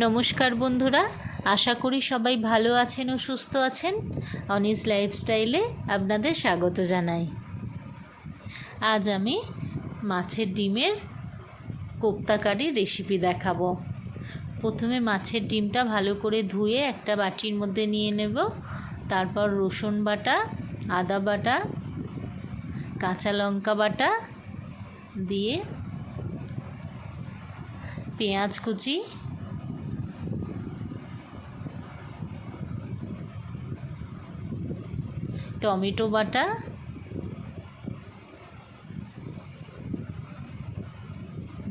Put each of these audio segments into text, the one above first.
নমস্কার বন্ধুরা, আশা করি সবাই ভালো আছেন ও সুস্থ আছেন। অনিস লাইফস্টাইলে আপনাদের স্বাগত জানাই। আজ আমি মাছের ডিমের কোপ্তা কারির রেসিপি দেখাবো। প্রথমে মাছের ডিমটা ভালো করে ধুয়ে একটা বাটির মধ্যে নিয়ে নেব। তারপর রসুন বাটা, আদা বাটা, কাঁচা লঙ্কা বাটা দিয়ে পেঁয়াজ কুচি, টমেটো বাটা,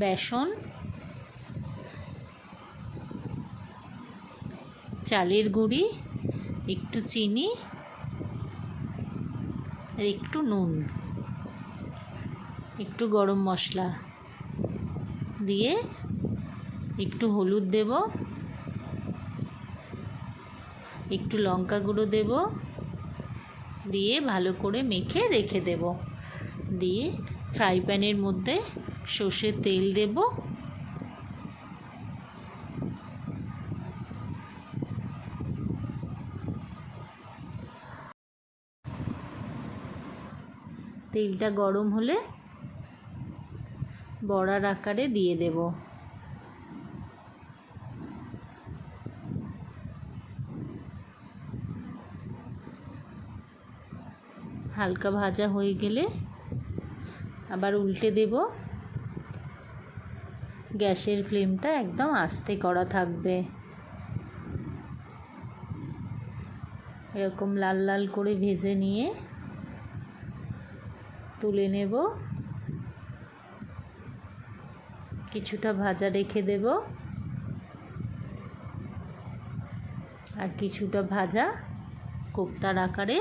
বেসন, চালের গুঁড়ি, একটু চিনি আর একটু নুন, একটু গরম মশলা দিয়ে একটু হলুদ দেব, একটু লঙ্কা গুঁড়ো দেব, দিয়ে ভালো করে মেখে রেখে দেব। দিয়ে ফ্রাই প্যানের মধ্যে সর্ষের তেল দেব, তেলটা গরম হলে বড়ার আকারে দিয়ে দেব। হালকা ভাজা হয়ে গেলে আবার উল্টে দেব। গ্যাসের ফ্লেমটা একদম আস্তে করা থাকবে। এরকম লাল লাল করে ভেজে নিয়ে তুলে নেব। কিছুটা ভাজা রেখে দেব আর কিছুটা ভাজা কোপ্তার আকারে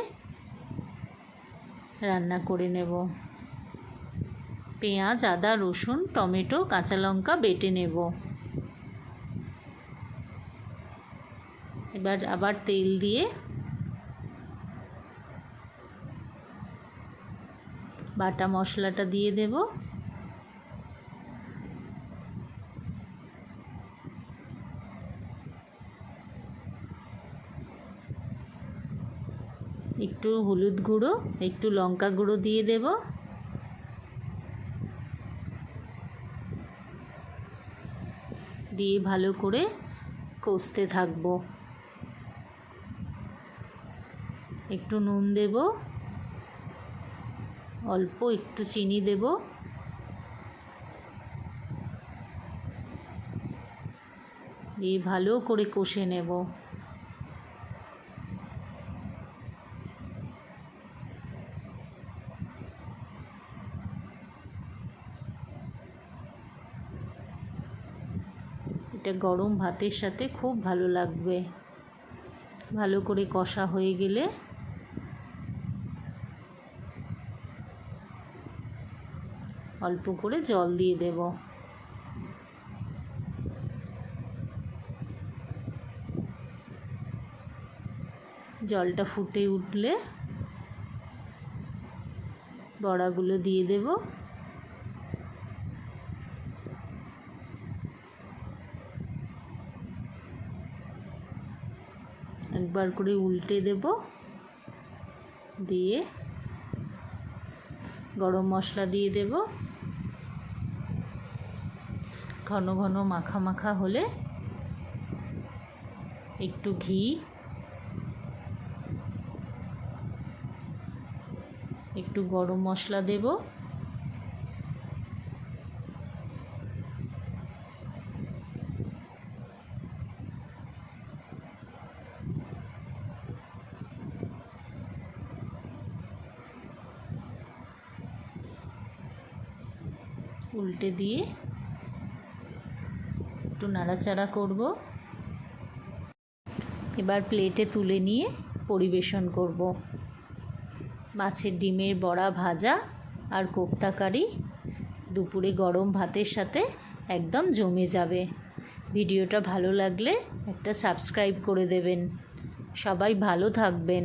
রান্না করে নেব। পেঁয়াজ, আদা, রসুন, টমেটো, কাঁচা লঙ্কা বেটে নেব। এবার আবার তেল দিয়ে বাটা মশলাটা দিয়ে দেব। একটু হলুদ গুঁড়ো, একটু লঙ্কা গুঁড়ো দিয়ে দেব। দিয়ে ভালো করে কষতে থাকব। একটু নুন দেব, অল্প একটু চিনি দেব, দিয়ে ভালো করে কষে নেব। এটা গরম ভাতের সাথে খুব ভালো লাগবে। ভালো করে কষা হয়ে গেলে অল্প করে জল দিয়ে দেব। জলটা ফুটে উঠলে বড়াগুলো দিয়ে দেব। একবার করে উল্টে দেব। দিয়ে গরম মশলা দিয়ে দেব। ঘন ঘন মাখা মাখা হলে একটু ঘি, একটু গরম মশলা দেব। উল্টে দিয়ে একটু নাড়াচাড়া করব। এবার প্লেটে তুলে নিয়ে পরিবেশন করব। মাছের ডিমের বড়া ভাজা আর কোপ্তা কারি দুপুরে গরম ভাতের সাথে একদম জমে যাবে। ভিডিওটা ভালো লাগলে একটা সাবস্ক্রাইব করে দেবেন। সবাই ভালো থাকবেন।